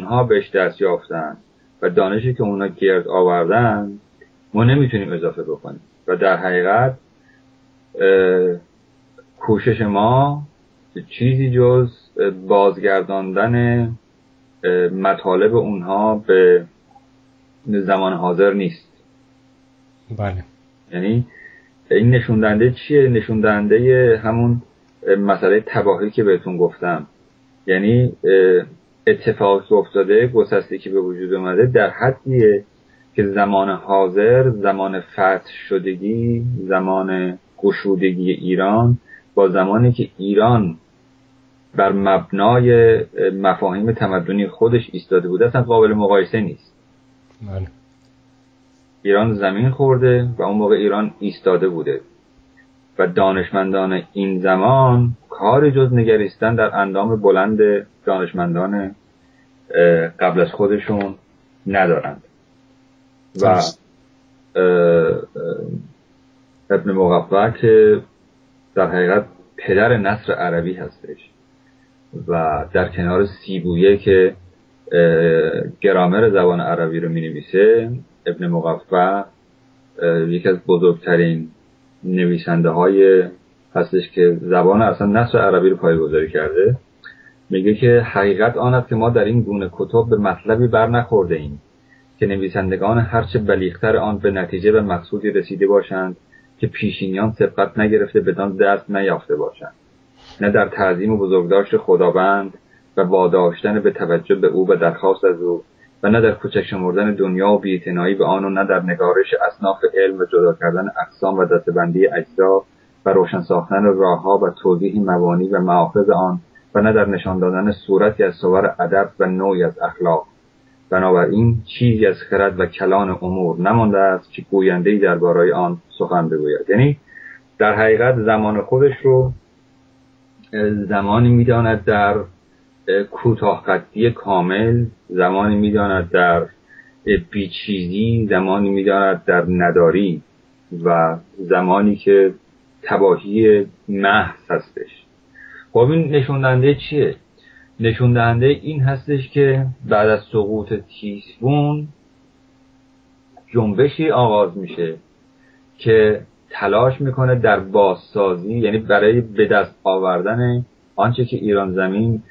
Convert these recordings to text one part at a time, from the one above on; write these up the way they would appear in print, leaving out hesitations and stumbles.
اونها بهش دست یافتن و دانشی که اونها گرد آوردن ما نمیتونیم اضافه بکنیم و در حقیقت کوشش ما چیزی جز بازگرداندن مطالب اونها به زمان حاضر نیست. بله. یعنی این نشون دهنده چیه؟ نشون دهنده همون مسئله تباهی که بهتون گفتم. یعنی اتفاق افتاده، گسستی که به وجود اومده در حدیه که زمان حاضر، زمان فتح شدگی، زمان گشودگی ایران با زمانی که ایران بر مبنای مفاهیم تمدنی خودش ایستاده بوده اصلا قابل مقایسه نیست. بله. ایران زمین خورده و اون موقع ایران ایستاده بوده و دانشمندان این زمان کاری جز نگریستن در اندام بلند دانشمندان قبل از خودشون ندارند و ابن مقفع که در حقیقت پدر نثر عربی هستش و در کنار سیبویه که گرامر زبان عربی رو می نویسه، ابن مقفع یکی از بزرگترین نویسنده های هستش که زبان اصلا نثر عربی رو پایه‌گذاری کرده. میگه که حقیقت آن است که ما در این گونه کتب به مطلبی بر نخورده ایم که نویسندگان هرچه بلیغتر آن به نتیجه و مقصودی رسیده باشند که پیشینیان سبقت نگرفته بدان دست نیافته باشند، نه در تعظیم و بزرگداشت خداوند و واداشتن به توجه به او و درخواست از او و نه در کوچک شمردن دنیا و بی‌اعتنایی به آن و نه در نگارش اصناف علم و جدا کردن اقسام و دسته‌بندی اجزا و روشن ساختن راه‌ها و توضیح مبانی و مآخذ آن و نه در نشان دادن صورتی از صور ادب و نوعی از اخلاق. بنابراین چیزی از خرد و کلان امور نمانده است که گوینده‌ای درباره آن سخن بگوید. یعنی در حقیقت زمان خودش رو زمانی می‌داند در کوتاه قدی کامل، زمانی می‌داند در بیچیزی، زمانی می‌داند در نداری و زمانی که تباهی محض هستش. خب این نشون دهنده چیه؟ نشون دهنده این هستش که بعد از سقوط تیسفون جنبشی آغاز میشه که تلاش میکنه در بازسازی، یعنی برای به دست آوردن آنچه که ایران زمین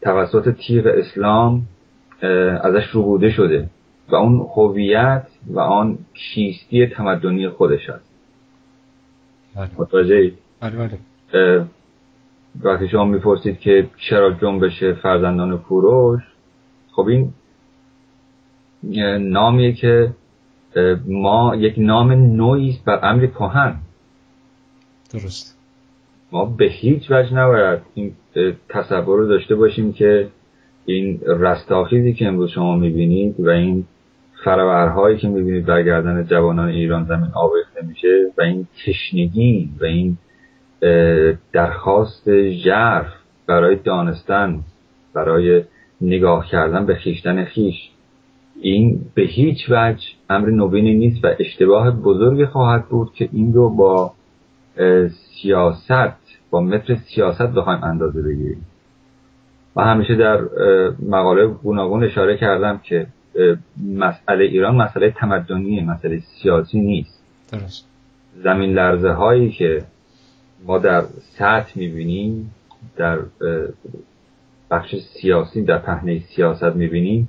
توسط تیغ اسلام ازش ربوده شده و اون هویت و آن کیستی تمدنی خودش هست. متوجهی؟ بله. وقتی شما میپرسید که چرا جنبش فرزندان کوروش، خب این نامیه که ما یک نام نوعی است بر امر کهن. درست. ما به هیچ وجه نباید این تصور رو داشته باشیم که این رستاخیزی که امروز شما میبینید و این فراورهایی که میبینید بر گردن جوانان ایران زمین آویخته میشه و این تشنگی و این درخواست ژرف برای دانستن، برای نگاه کردن به خویشتن خویش، این به هیچ وجه امر نوینی نیست و اشتباه بزرگی خواهد بود که این رو با سیاست، با متر سیاست بخوایم اندازه بگیریم. من همیشه در مقاله گوناگون اشاره کردم که مسئله ایران مسئله تمدنیه، مسئله سیاسی نیست. درست. زمین لرزه هایی که ما در سطح میبینیم، در بخش سیاسی، در پهنه سیاست میبینیم،